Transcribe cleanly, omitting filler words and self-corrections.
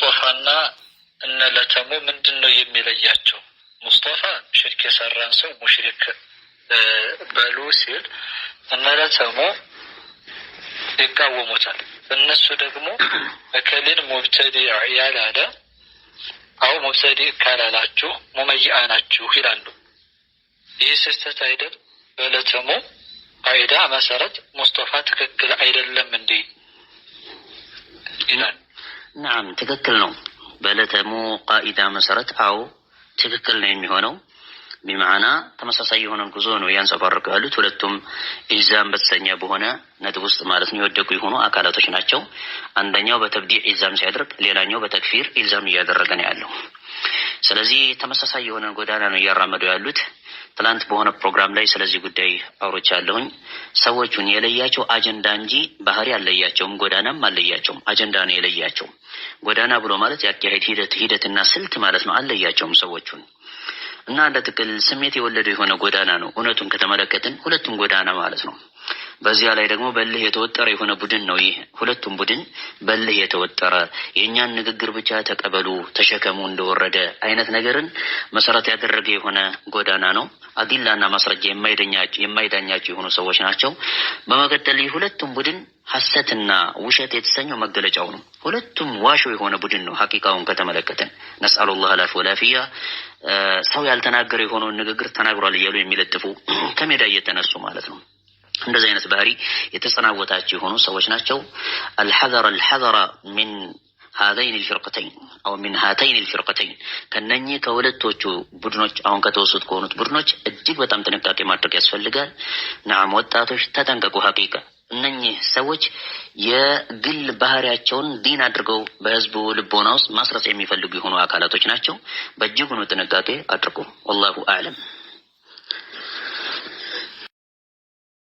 ሙስጠፋና እነ ለተሙ ምንድነው የሚለያቸው? ሙስጠፋ ሽርክ የሰራን ሰው ሙሽሪክ በሉ ሲል እነ ለተሙ ይቃወሙታል። እነሱ ደግሞ እከሌን ሙብተዲዕ ያላለ አው ሙብተዲዕ ካላላችሁ ሙመይአ ናችሁ ይላሉ። ይህ ስህተት አይደል? በለተሙ ቃይዳ መሰረት ሙስጠፋ ትክክል አይደለም እንዴ ይላል። ናም ትክክል ነው። በለተሙ ቃይዳ መሰረት አው ትክክል ነው የሚሆነው። ቢማዕና ተመሳሳይ የሆነ ጉዞ ነው ያንጸባርቁ ያሉት። ሁለቱም ኢልዛም በተሰኘ በሆነ ነጥብ ውስጥ ማለት ነው የወደቁ የሆኑ አካላቶች ናቸው። አንደኛው በተብዲዕ ኢልዛም ሲያደርግ፣ ሌላኛው በተክፊር ኢልዛም እያደረገ ነው ያለው። ስለዚህ ተመሳሳይ የሆነ ጎዳና ነው እያራመዱ ያሉት። ትላንት በሆነ ፕሮግራም ላይ ስለዚህ ጉዳይ አውርቻለሁኝ። ሰዎቹን የለያቸው አጀንዳ እንጂ ባህሪ አልለያቸውም፣ ጎዳናም አልለያቸውም። አጀንዳ ነው የለያቸው። ጎዳና ብሎ ማለት ያካሄድ ሂደትና ስልት ማለት ነው። አልለያቸውም ሰዎቹን እና እንደ ጥቅል ስሜት የወለደው የሆነ ጎዳና ነው። እውነቱን ከተመለከትን ሁለቱም ጎዳና ማለት ነው። በዚያ ላይ ደግሞ በልህ የተወጠረ የሆነ ቡድን ነው። ይህ ሁለቱም ቡድን በልህ የተወጠረ የእኛን ንግግር ብቻ ተቀበሉ ተሸከሙ እንደወረደ አይነት ነገርን መሰረት ያደረገ የሆነ ጎዳና ነው። አዲላና ማስረጃ የማይዳኛቸው የሆኑ ሰዎች ናቸው። በመቀጠል ሁለቱም ቡድን ሐሰትና ውሸት የተሰኘው መገለጫው ነው። ሁለቱም ዋሾ የሆነ ቡድን ነው። ሐቂቃውን ከተመለከትን ነስአሉላህ አልዓፍወ ወልዓፊያ ሰው ያልተናገረ የሆነውን ንግግር ተናግሯል እያሉ የሚለጥፉ ከሜዳ እየተነሱ ማለት ነው። እንደዚህ አይነት ባህሪ የተጸናወታቸው የሆኑ ሰዎች ናቸው። አልሐዘረ ሚን هذين الفرقتين او من هاتين الفرقتين ከነኚህ ከሁለቶቹ ቡድኖች አሁን ከተወሰዱት ከሆኑት ቡድኖች እጅግ በጣም ጥንቃቄ ማድረግ ያስፈልጋል። ናም ወጣቶች ተጠንቀቁ። ሐቂቃ እነኚህ ሰዎች የግል ባህሪያቸውን ዲን አድርገው በህዝቡ ልቦና ውስጥ ማስረጽ የሚፈልጉ የሆኑ አካላቶች ናቸው። በእጅጉ ጥንቃቄ አድርጉ። ወላሁ አዕለም።